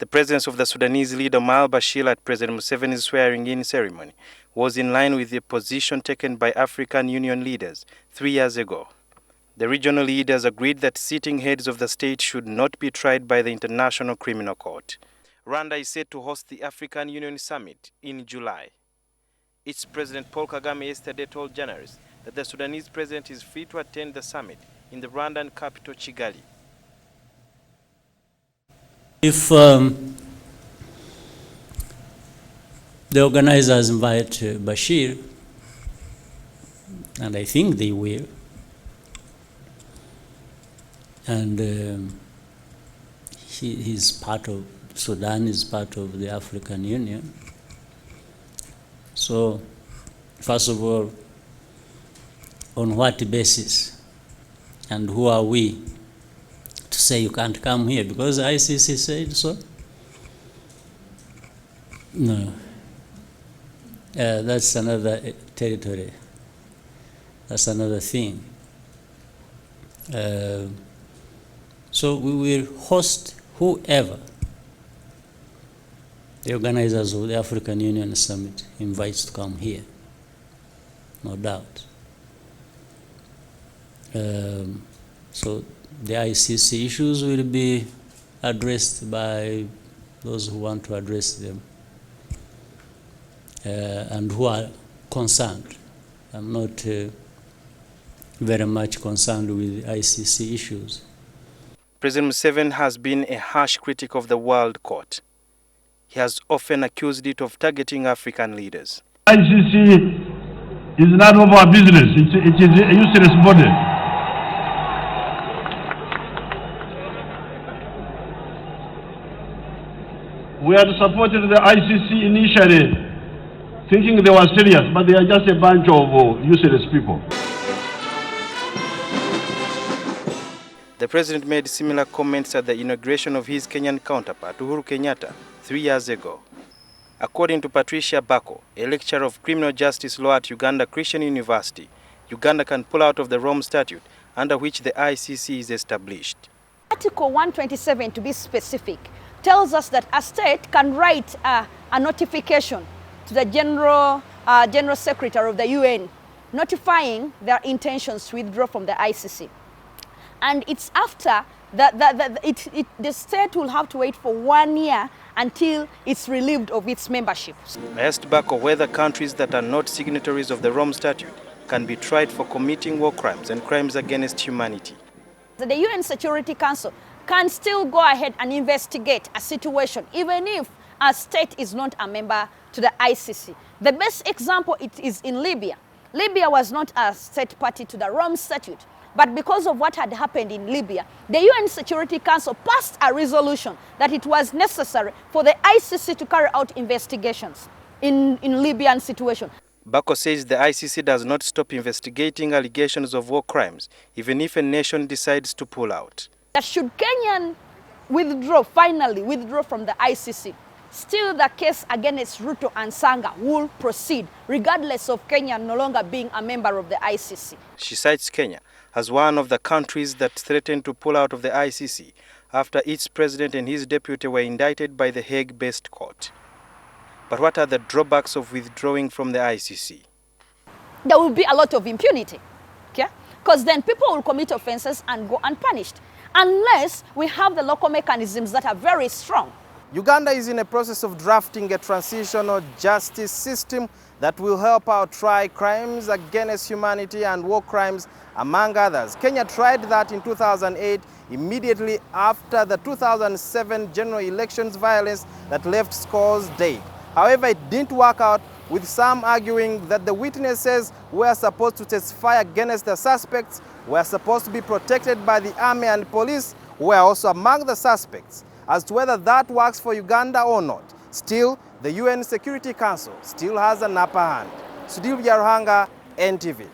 The presence of the Sudanese leader Omar-el-Bashir at President Museveni's swearing-in ceremony was in line with the position taken by African Union leaders 3 years ago. The regional leaders agreed that sitting heads of the state should not be tried by the International Criminal Court. Rwanda is set to host the African Union Summit in July. Its President Paul Kagame yesterday told journalists that the Sudanese president is free to attend the summit in the Rwandan capital, Kigali. If the organizers invite Bashir, and I think they will, and he's part of Sudan, is part of the African Union. So, first of all, on what basis and who are we to say you can't come here because ICC said so? No. That's another territory. That's another thing. So we will host whoever the organizers of the African Union Summit invites to come here, no doubt. So the ICC issues will be addressed by those who want to address them and who are concerned. I'm not very much concerned with ICC issues. President Museveni has been a harsh critic of the World Court. He has often accused it of targeting African leaders. ICC is none of our business. It is a useless body. We had supported the ICC initially, thinking they were serious, but they are just a bunch of useless people. The president made similar comments at the inauguration of his Kenyan counterpart, Uhuru Kenyatta, 3 years ago. According to Patricia Bako, a lecturer of criminal justice law at Uganda Christian University, Uganda can pull out of the Rome Statute under which the ICC is established. Article 127, to be specific, tells us that a state can write a notification to the General Secretary of the UN, notifying their intentions to withdraw from the ICC. And it's after the state will have to wait for 1 year until it's relieved of its membership. I asked Bako whether countries that are not signatories of the Rome Statute can be tried for committing war crimes and crimes against humanity. The UN Security Council can still go ahead and investigate a situation even if a state is not a member to the ICC. The best example is in Libya. Libya was not a state party to the Rome Statute. But because of what had happened in Libya, the UN Security Council passed a resolution that it was necessary for the ICC to carry out investigations in Libyan situation. Bako says the ICC does not stop investigating allegations of war crimes, even if a nation decides to pull out. Should Kenya finally withdraw from the ICC, still the case against Ruto and Sanga will proceed, regardless of Kenya no longer being a member of the ICC. She cites Kenya as one of the countries that threatened to pull out of the ICC after its president and his deputy were indicted by the Hague-based court. But what are the drawbacks of withdrawing from the ICC? There will be a lot of impunity, okay? Because then people will commit offenses and go unpunished, unless we have the local mechanisms that are very strong. Uganda is in a process of drafting a transitional justice system that will help out try crimes against humanity and war crimes, among others. Kenya tried that in 2008, immediately after the 2007 general elections violence that left scores dead. However, it didn't work out, with some arguing that the witnesses were supposed to testify against the suspects, were supposed to be protected by the army and police, who were also among the suspects. As to whether that works for Uganda or not, still, the UN Security Council still has an upper hand. Sudhir Yaruhanga, NTV.